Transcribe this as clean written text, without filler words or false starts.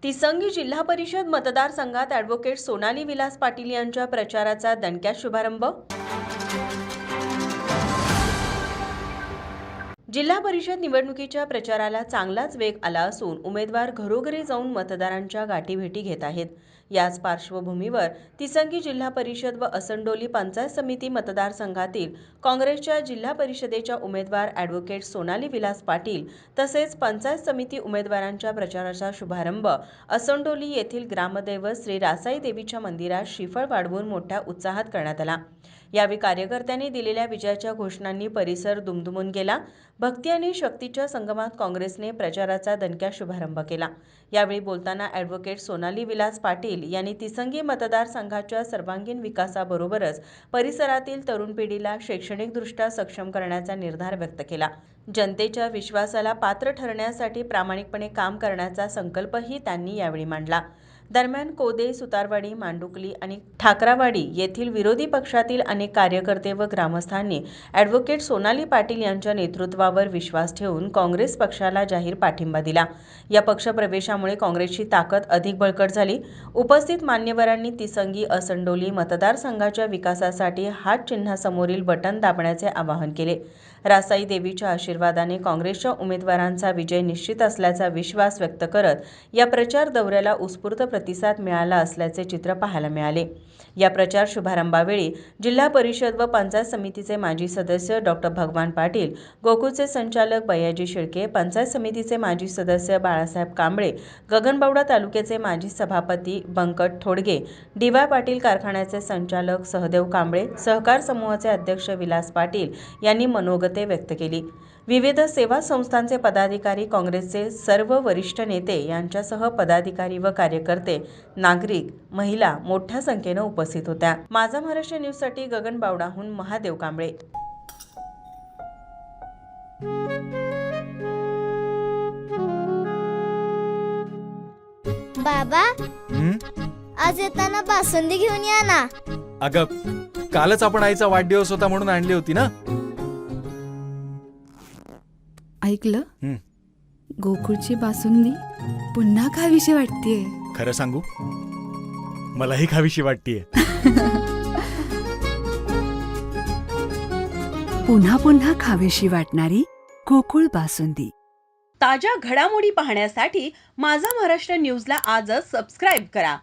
तिसंगी जिल्हा परिषद मतदारसंघात ॲडव्होकेट सोनाली विलास पाटील यांच्या प्रचाराचा दणक्यात शुभारंभ. जिल्हा परिषद निवडणुकीच्या प्रचाराला चांगलाच वेग आला असून उमेदवार घरोघरी जाऊन मतदारांच्या गाठीभेटी घेत आहेत. याच पार्श्वभूमीवर तिसंगी जिल्हा परिषद व असंडोली पंचायत समिती मतदारसंघातील काँग्रेसच्या जिल्हा परिषदेच्या उमेदवार ॲडव्होकेट सोनाली विलास पाटील तसेच पंचायत समिती उमेदवारांच्या प्रचाराचा शुभारंभ असंडोली येथील ग्रामदैवत श्री रासाई देवीच्या मंदिरात श्रीफळ वाढवून मोठ्या उत्साहात करण्यात आला. यावेळी कार्यकर्त्यांनी दिलेल्या विजयाच्या घोषणांनी परिसर दुमदुमून गेला. भक्ती आणि शक्तीच्या संगमात काँग्रेसने प्रचाराचा दणक्यात शुभारंभ केला. यावेळी बोलताना ॲडव्होकेट सोनाली विलास पाटील यांनी तिसंगी मतदारसंघाच्या सर्वांगीण विकासाबरोबरच परिसरातील तरुण पिढीला शैक्षणिकदृष्ट्या सक्षम करण्याचा निर्धार व्यक्त केला. जनतेच्या विश्वासाला पात्र ठरण्यासाठी प्रामाणिकपणे काम करण्याचा संकल्पही त्यांनी यावेळी मांडला. दरम्यान कोदे, सुतारवाडी, मांडुकली आणि ठाकरावाडी येथील विरोधी पक्षातील अनेक कार्यकर्ते व ग्रामस्थांनी ॲडव्होकेट सोनाली पाटील यांच्या नेतृत्वावर विश्वास ठेवून काँग्रेस पक्षाला जाहीर पाठिंबा दिला. या पक्षप्रवेशामुळे काँग्रेसची ताकद अधिक बळकट झाली. उपस्थित मान्यवरांनी तिसंगी असंडोली मतदारसंघाच्या विकासासाठी हात चिन्हासमोरील बटन दाबण्याचे आवाहन केले. रासाई देवीच्या आशीर्वादाने काँग्रेसच्या उमेदवारांचा विजय निश्चित असल्याचा विश्वास व्यक्त करत या प्रचार दौऱ्याला उत्स्फूर्त प्रतिसाद मिळाला असल्याचे चित्र पाहायला मिळाले. या प्रचार शुभारंभावेळी जिल्हा परिषद व पंचायत समितीचे माजी सदस्य डॉक्टर भगवान पाटील, गोकुळचे संचालक बयाजी शिळके, पंचायत समितीचे माजी सदस्य बाळासाहेब कांबळे, गगनबावडा तालुक्याचे माजी सभापती बंकट थोडगे, डी.वाय. पाटील कारखान्याचे संचालक सहदेव कांबळे, सहकार समूहाचे अध्यक्ष विलास पाटील यांनी मनोगते व्यक्त केली. विविध सेवा संस्थांचे पदाधिकारी, काँग्रेसचे सर्व वरिष्ठ नेते यांच्यासह पदाधिकारी व कार्यकर्ते, नागरिक, महिला मोठ्या संख्येने उपस्थित होत्या. माझा महाराष्ट्र न्यूजसाठी गगनबावडाहून महादेव कांबळे. बाबा, आज येताना बासुंदी घेऊन या ना. अगं, कालच आपण आईचा वाढदिवस होता म्हणून आणली होती ना. ऐकलं, गोकुळची बासुंदी पुन्हा खावीशी वाटतेय. खरं सांगू, मलाही खावीशी वाटतेय. पुन्हा पुन्हा खावीशी वाटणारी गोकुळ बासुंदी. ताज्या घडामोडी पाहण्यासाठी माझा महाराष्ट्र न्यूजला आजच सबस्क्राईब करा.